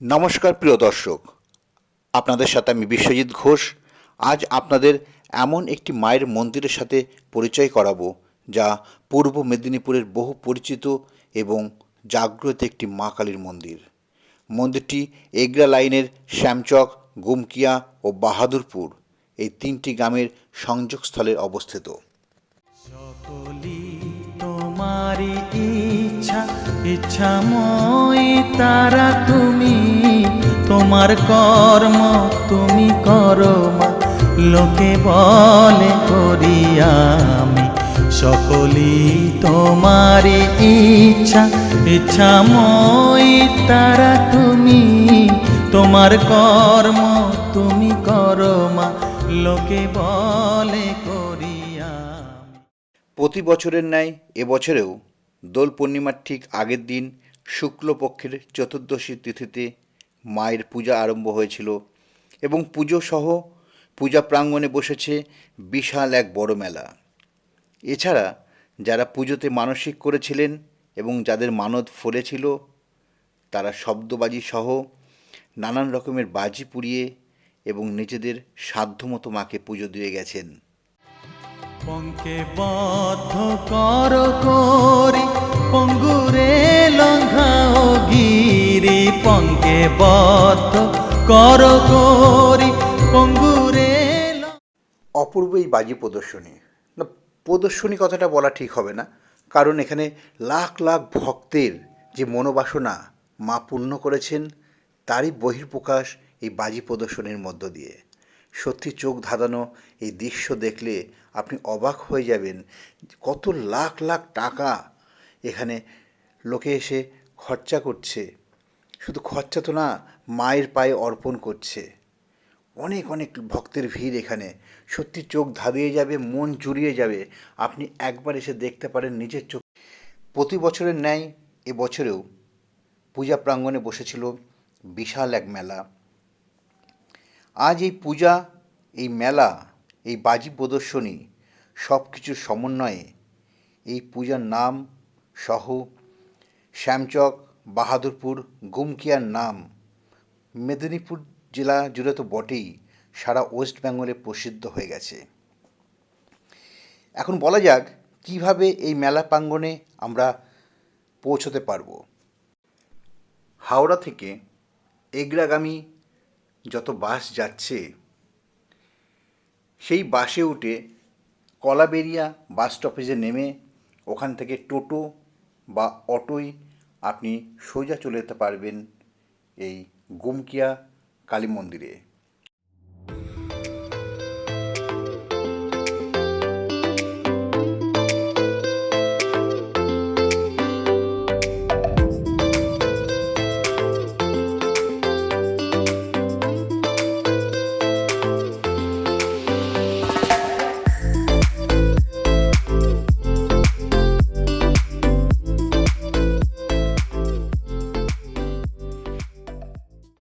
নমস্কার প্রিয় দর্শক, আপনাদের সাথে আমি বিশ্বজিৎ ঘোষ। আজ আপনাদের এমন একটি মায়ের মন্দিরের সাথে পরিচয় করাবো যা পূর্ব মেদিনীপুরের বহু পরিচিত এবং জাগ্রত একটি মা কালীর মন্দির। মন্দিরটি এগরা লাইনের শ্যামচক, গুমকিয়া ও বাহাদুরপুর এই তিনটি গ্রামের সংযোগস্থলে অবস্থিত। সকলি তোমারি ইচ্ছা ইচ্ছাময় তারা তুমি, তোমার কর্ম তুমি করো মা, লোকে বলে করি আমি। সকলি তোমারি ইচ্ছা ইচ্ছাময় তারা তুমি, তোমার কর্ম তুমি করো মা, লোকে বলে করি আমি। প্রতি বছরের ন্যায় এবছরেও দোল পূর্ণিমার ঠিক আগের দিন শুক্লপক্ষের চতুর্দশী তিথিতে মায়ের পূজা আরম্ভ হয়েছিল এবং পুজো সহ পূজা প্রাঙ্গণে বসেছে বিশাল এক বড় মেলা। এছাড়া যারা পুজোতে মানসিক করেছিলেন এবং যাদের মানত ফলেছিল তারা শব্দবাজি সহ নানান রকমের বাজি পুড়িয়ে এবং নিজেদের সাধ্যমতো মাকে পুজো দিয়ে গেছেন। পঙ্কে বদ্ধ কর করি পঙ্গুরে লঙ্ঘাও গিরি, পঙ্কে বদ্ধ কর করি পঙ্গুরে। অপূর্ব এই বাজি প্রদর্শনী, না প্রদর্শনী কথাটা বলা ঠিক হবে না, কারণ এখানে লাখ লাখ ভক্তের যে মনোবাসনা মা পূর্ণ করেছেন তারই বহিঃপ্রকাশ এই বাজি প্রদর্শনীর মধ্য দিয়ে। সত্যি চোখ ধাঁধানো এই দৃশ্য দেখলে আপনি অবাক হয়ে যাবেন কত লাখ লাখ টাকা এখানে লোকে এসে খরচা করছে। শুধু খরচা তো না, মায়ের পায়ে অর্পণ করছে। অনেক অনেক ভক্তের ভিড় এখানে, সত্যি চোখ ধাঁধিয়ে যাবে, মন জুড়িয়ে যাবে। আপনি একবার এসে দেখতে পারেন নিজের চোখ। প্রতি বছরের ন্যায় এবছরেও পূজা প্রাঙ্গণে বসেছিল বিশাল এক মেলা। আজ এই পূজা, এই মেলা, এই বাজি প্রদর্শনী সব কিছুর সমন্বয়ে এই পূজার নাম সহ শ্যামচক, বাহাদুরপুর, গুমকিয়ার নাম মেদিনীপুর জেলা জুড়ে তো বটেই, সারা ওয়েস্ট বেঙ্গলে প্রসিদ্ধ হয়ে গেছে। এখন বলা যাক কিভাবে এই মেলা প্রাঙ্গণে আমরা পৌঁছতে পারবো। হাওড়া থেকে এগরাগামী যত বাস যাচ্ছে সেই বাসে উঠে কলাবেরিয়া বাস স্টপেজে নেমে ওখান থেকে টোটো বা অটোয় আপনি সোজা চলে যেতে পারবেন এই গুমকিয়া কালী মন্দিরে।